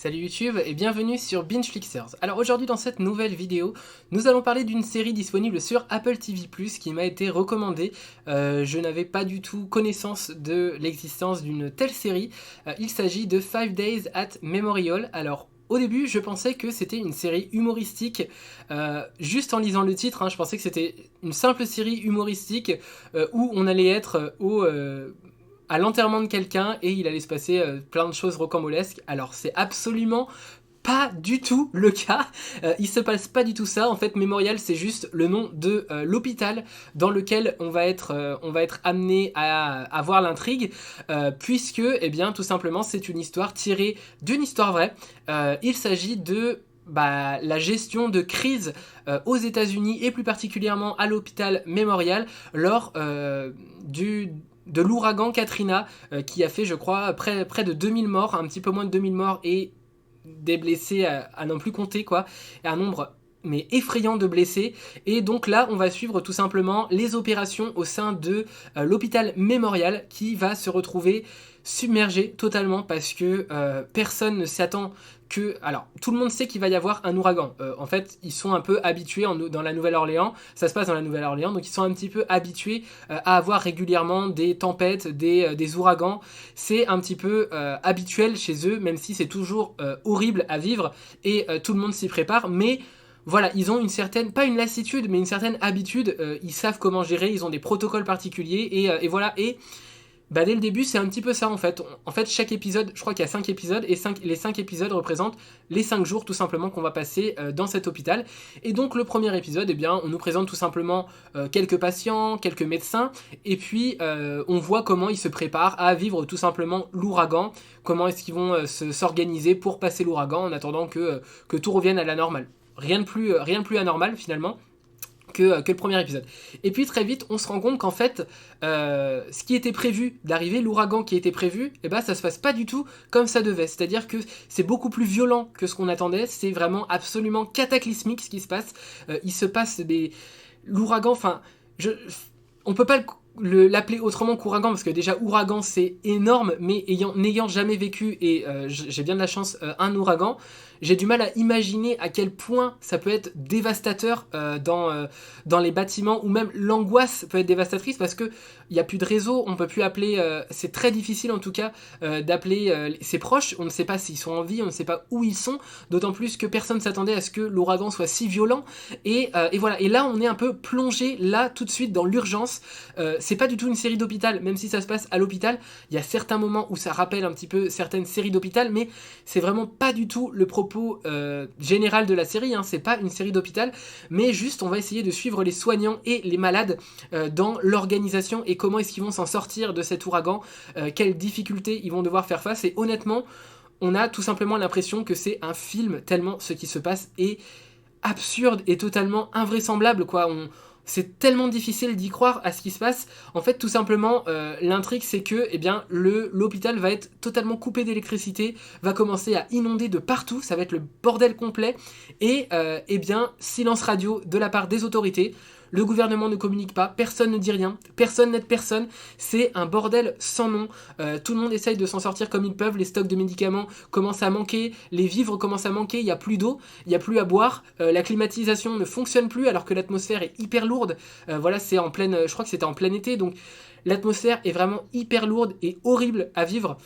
Salut YouTube et bienvenue sur BingeFlixers. Alors aujourd'hui dans cette nouvelle vidéo, nous allons parler d'une série disponible sur Apple TV+, qui m'a été recommandée. Je n'avais pas du tout connaissance de l'existence d'une telle série. Il s'agit de 5 Days at Memorial. Alors au début, je pensais que c'était une série humoristique, juste en lisant le titre, je pensais que c'était une simple série humoristique où on allait être à l'enterrement de quelqu'un et il allait se passer plein de choses rocambolesques. Alors c'est absolument pas du tout le cas, il se passe pas du tout ça. En fait, Memorial, c'est juste le nom de l'hôpital dans lequel on va être amené à voir l'intrigue, puisque, eh bien, tout simplement, c'est une histoire tirée d'une histoire vraie. Il s'agit de la gestion de crise aux États-Unis et plus particulièrement à l'hôpital Memorial lors de l'ouragan Katrina, qui a fait, je crois, près de 2000 morts, un petit peu moins de 2000 morts et des blessés à n'en plus compter, quoi, et un nombre mais effrayant de blessés. Et donc là, on va suivre tout simplement les opérations au sein de l'hôpital Memorial, qui va se retrouver submergé totalement parce que personne ne s'attend que... Alors, tout le monde sait qu'il va y avoir un ouragan. En fait, ils sont un peu habitués dans la Nouvelle-Orléans. Ça se passe dans la Nouvelle-Orléans, donc ils sont un petit peu habitués à avoir régulièrement des tempêtes, des ouragans. C'est un petit peu habituel chez eux, même si c'est toujours horrible à vivre et tout le monde s'y prépare. Mais voilà, ils ont une certaine, pas une lassitude, mais une certaine habitude. Ils savent comment gérer, ils ont des protocoles particuliers et voilà. Et dès le début, c'est un petit peu ça en fait. En fait, chaque épisode, je crois qu'il y a 5 épisodes, et les 5 épisodes représentent les 5 jours tout simplement qu'on va passer dans cet hôpital. Et donc le premier épisode, eh bien, on nous présente tout simplement quelques patients, quelques médecins, et puis on voit comment ils se préparent à vivre tout simplement l'ouragan, comment est-ce qu'ils vont s'organiser pour passer l'ouragan en attendant que tout revienne à la normale. Rien de plus anormal finalement. Que le premier épisode. Et puis très vite, on se rend compte qu'en fait, ce qui était prévu d'arriver, l'ouragan qui était prévu, ça se passe pas du tout comme ça devait. C'est-à-dire que c'est beaucoup plus violent que ce qu'on attendait. C'est vraiment absolument cataclysmique ce qui se passe. Il se passe l'ouragan, on peut pas l'appeler autrement qu'ouragan, parce que déjà ouragan c'est énorme, mais n'ayant jamais vécu, et j'ai bien de la chance, un ouragan, j'ai du mal à imaginer à quel point ça peut être dévastateur dans les bâtiments, ou même l'angoisse peut être dévastatrice, parce que il n'y a plus de réseau, on peut plus appeler, c'est très difficile en tout cas d'appeler ses proches, on ne sait pas s'ils sont en vie, on ne sait pas où ils sont, d'autant plus que personne ne s'attendait à ce que l'ouragan soit si violent, et voilà, et là on est un peu plongé là tout de suite dans l'urgence. C'est pas du tout une série d'hôpital, même si ça se passe à l'hôpital. Il y a certains moments où ça rappelle un petit peu certaines séries d'hôpital, mais c'est vraiment pas du tout le propos général de la série. C'est pas une série d'hôpital, mais juste on va essayer de suivre les soignants et les malades dans l'organisation et comment est-ce qu'ils vont s'en sortir de cet ouragan, quelles difficultés ils vont devoir faire face. Et honnêtement, on a tout simplement l'impression que c'est un film, tellement ce qui se passe est absurde et totalement invraisemblable, quoi. C'est tellement difficile d'y croire à ce qui se passe. En fait, tout simplement, l'intrigue, c'est que l'hôpital va être totalement coupé d'électricité, va commencer à inonder de partout, ça va être le bordel complet, et silence radio de la part des autorités. Le gouvernement ne communique pas, personne ne dit rien, personne n'aide personne, c'est un bordel sans nom. Tout le monde essaye de s'en sortir comme ils peuvent, les stocks de médicaments commencent à manquer, les vivres commencent à manquer, il n'y a plus d'eau, il n'y a plus à boire, la climatisation ne fonctionne plus alors que l'atmosphère est hyper lourde. C'est en pleine, je crois que c'était en plein été, donc l'atmosphère est vraiment hyper lourde et horrible à vivre.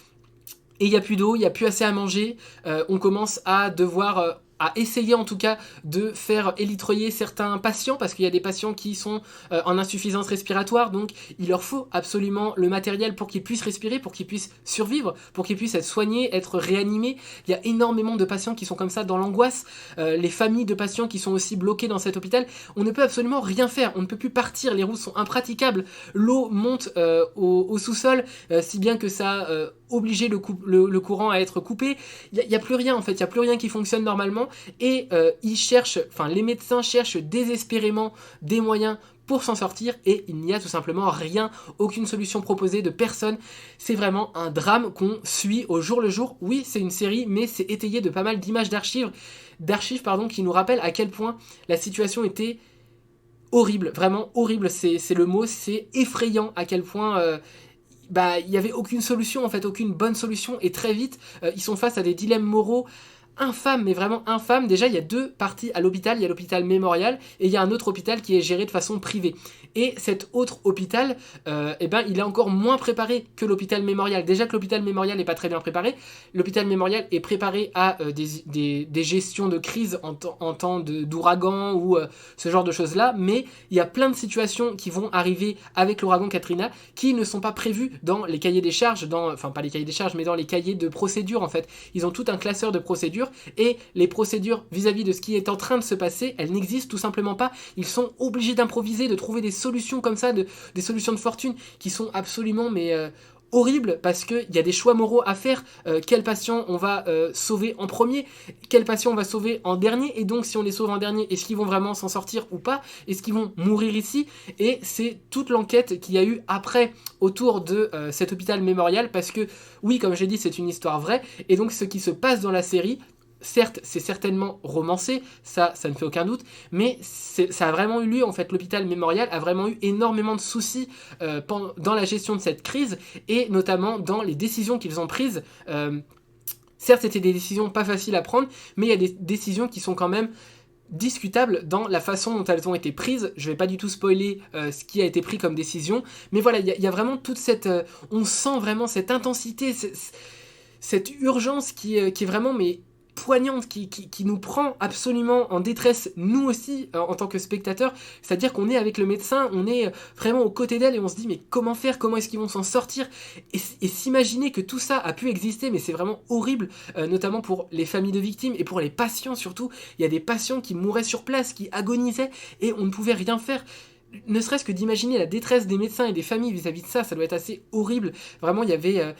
Et il n'y a plus d'eau, il n'y a plus assez à manger, on commence à devoir... à essayer en tout cas de faire élytroyer certains patients, parce qu'il y a des patients qui sont en insuffisance respiratoire, donc il leur faut absolument le matériel pour qu'ils puissent respirer, pour qu'ils puissent survivre, pour qu'ils puissent être soignés, être réanimés. Il y a énormément de patients qui sont comme ça dans l'angoisse, les familles de patients qui sont aussi bloqués dans cet hôpital. On ne peut absolument rien faire, on ne peut plus partir, les routes sont impraticables, l'eau monte au sous-sol, si bien que ça obligé le courant à être coupé. Il n'y a plus rien en fait, il n'y a plus rien qui fonctionne normalement, et les médecins cherchent désespérément des moyens pour s'en sortir, et il n'y a tout simplement rien, aucune solution proposée de personne. C'est vraiment un drame qu'on suit au jour le jour. Oui, c'est une série, mais c'est étayé de pas mal d'images d'archives qui nous rappellent à quel point la situation était horrible, vraiment horrible, c'est le mot, c'est effrayant à quel point bah, il n'y avait aucune solution, en fait, aucune bonne solution, et très vite, ils sont face à des dilemmes moraux infâme, mais vraiment infâme. Déjà, il y a deux parties à l'hôpital. Il y a l'hôpital Mémorial et il y a un autre hôpital qui est géré de façon privée. Et cet autre hôpital, eh ben, il est encore moins préparé que l'hôpital Mémorial. Déjà que l'hôpital Mémorial n'est pas très bien préparé. L'hôpital Mémorial est préparé à des gestions de crise en temps d'ouragan ou ce genre de choses-là. Mais il y a plein de situations qui vont arriver avec l'ouragan Katrina qui ne sont pas prévues dans les cahiers des charges, enfin pas les cahiers des charges, mais dans les cahiers de procédure en fait. Ils ont tout un classeur de procédures et les procédures vis-à-vis de ce qui est en train de se passer, elles n'existent tout simplement pas. Ils sont obligés d'improviser, de trouver des solutions comme ça, des solutions de fortune qui sont absolument horribles parce qu'il y a des choix moraux à faire. Quel patient on va sauver en premier, quel patient on va sauver en dernier, et donc si on les sauve en dernier, est-ce qu'ils vont vraiment s'en sortir ou pas, est-ce qu'ils vont mourir ici? Et c'est toute l'enquête qu'il y a eu après autour de cet hôpital Mémorial, parce que oui, comme j'ai dit, c'est une histoire vraie, et donc ce qui se passe dans la série, certes, c'est certainement romancé, ça ne fait aucun doute, mais ça a vraiment eu lieu, en fait, l'hôpital Mémorial a vraiment eu énormément de soucis dans la gestion de cette crise, et notamment dans les décisions qu'ils ont prises. Certes, c'était des décisions pas faciles à prendre, mais il y a des décisions qui sont quand même discutables dans la façon dont elles ont été prises. Je vais pas du tout spoiler ce qui a été pris comme décision, mais voilà, il y a vraiment toute cette... on sent vraiment cette intensité, cette urgence qui est vraiment poignante, qui nous prend absolument en détresse, nous aussi, en tant que spectateurs. C'est-à-dire qu'on est avec le médecin, on est vraiment aux côtés d'elle et on se dit mais comment faire, comment est-ce qu'ils vont s'en sortir, et s'imaginer que tout ça a pu exister, mais c'est vraiment horrible, notamment pour les familles de victimes et pour les patients surtout. Il y a des patients qui mouraient sur place, qui agonisaient et on ne pouvait rien faire. Ne serait-ce que d'imaginer la détresse des médecins et des familles vis-à-vis de ça doit être assez horrible. Vraiment, il y avait...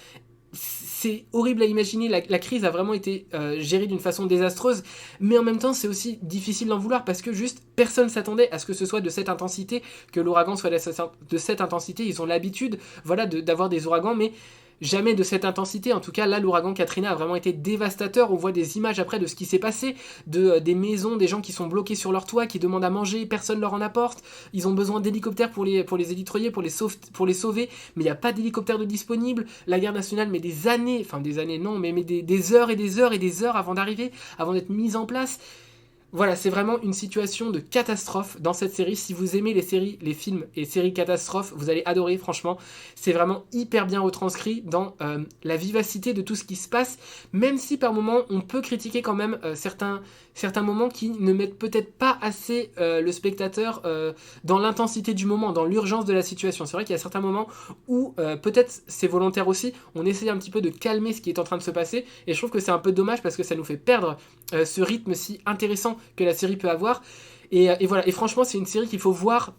c'est horrible à imaginer, la crise a vraiment été gérée d'une façon désastreuse, mais en même temps c'est aussi difficile d'en vouloir parce que juste personne s'attendait à ce que ce soit de cette intensité, que l'ouragan soit de cette intensité. Ils ont l'habitude, voilà, d'avoir des ouragans, mais jamais de cette intensité. En tout cas, là, l'ouragan Katrina a vraiment été dévastateur. On voit des images après de ce qui s'est passé, des maisons, des gens qui sont bloqués sur leur toit, qui demandent à manger, personne leur en apporte. Ils ont besoin d'hélicoptères pour les élitroyer, pour les sauver, mais il n'y a pas d'hélicoptère de disponible. La garde nationale met des années, enfin des années non, mais des heures et des heures et des heures avant d'arriver, avant d'être mise en place. Voilà, c'est vraiment une situation de catastrophe dans cette série. Si vous aimez les séries, les films et séries catastrophes, vous allez adorer, franchement. C'est vraiment hyper bien retranscrit dans la vivacité de tout ce qui se passe, même si par moments on peut critiquer quand même certains moments qui ne mettent peut-être pas assez le spectateur dans l'intensité du moment, dans l'urgence de la situation. C'est vrai qu'il y a certains moments où peut-être c'est volontaire aussi, on essaie un petit peu de calmer ce qui est en train de se passer, et je trouve que c'est un peu dommage parce que ça nous fait perdre ce rythme si intéressant que la série peut avoir. Et voilà, et franchement c'est une série qu'il faut voir,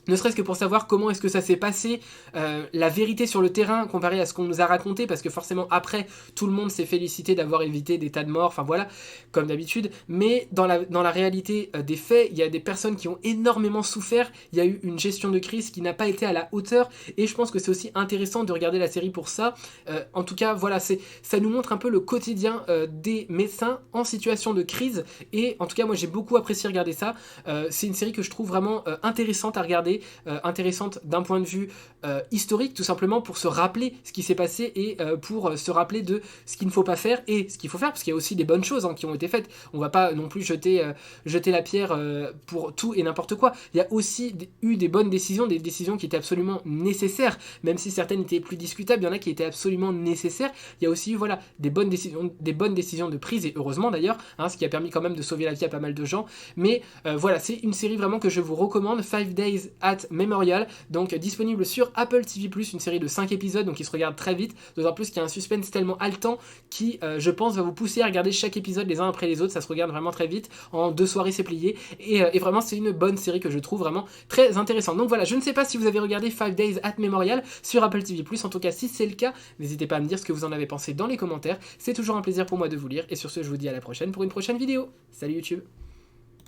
ne serait-ce que pour savoir comment est-ce que ça s'est passé, la vérité sur le terrain comparé à ce qu'on nous a raconté, parce que forcément après tout le monde s'est félicité d'avoir évité des tas de morts, enfin voilà, comme d'habitude, mais dans la réalité des faits, il y a des personnes qui ont énormément souffert, il y a eu une gestion de crise qui n'a pas été à la hauteur, et je pense que c'est aussi intéressant de regarder la série pour ça. En tout cas voilà, ça nous montre un peu le quotidien des médecins en situation de crise, et en tout cas moi j'ai beaucoup apprécié regarder ça. C'est une série que je trouve vraiment intéressante à regarder, intéressante d'un point de vue historique, tout simplement pour se rappeler ce qui s'est passé et pour se rappeler de ce qu'il ne faut pas faire et ce qu'il faut faire, parce qu'il y a aussi des bonnes choses qui ont été faites. On va pas non plus jeter la pierre pour tout et n'importe quoi. Il y a aussi eu des bonnes décisions, des décisions qui étaient absolument nécessaires, même si certaines étaient plus discutables, il y en a qui étaient absolument nécessaires. Il y a aussi eu voilà, des bonnes décisions de prise, et heureusement d'ailleurs, ce qui a permis quand même de sauver la vie à pas mal de gens. Mais voilà, c'est une série vraiment que je vous recommande, 5 Days at Mémorial, donc disponible sur Apple TV+, une série de 5 épisodes, donc qui se regarde très vite, d'autant plus qu'il y a un suspense tellement haletant qui, je pense, va vous pousser à regarder chaque épisode les uns après les autres. Ça se regarde vraiment très vite, en 2 soirées c'est plié, et vraiment c'est une bonne série que je trouve vraiment très intéressante. Donc voilà, je ne sais pas si vous avez regardé 5 Days at Mémorial sur Apple TV+, en tout cas si c'est le cas, n'hésitez pas à me dire ce que vous en avez pensé dans les commentaires, c'est toujours un plaisir pour moi de vous lire, et sur ce je vous dis à la prochaine pour une prochaine vidéo. Salut YouTube.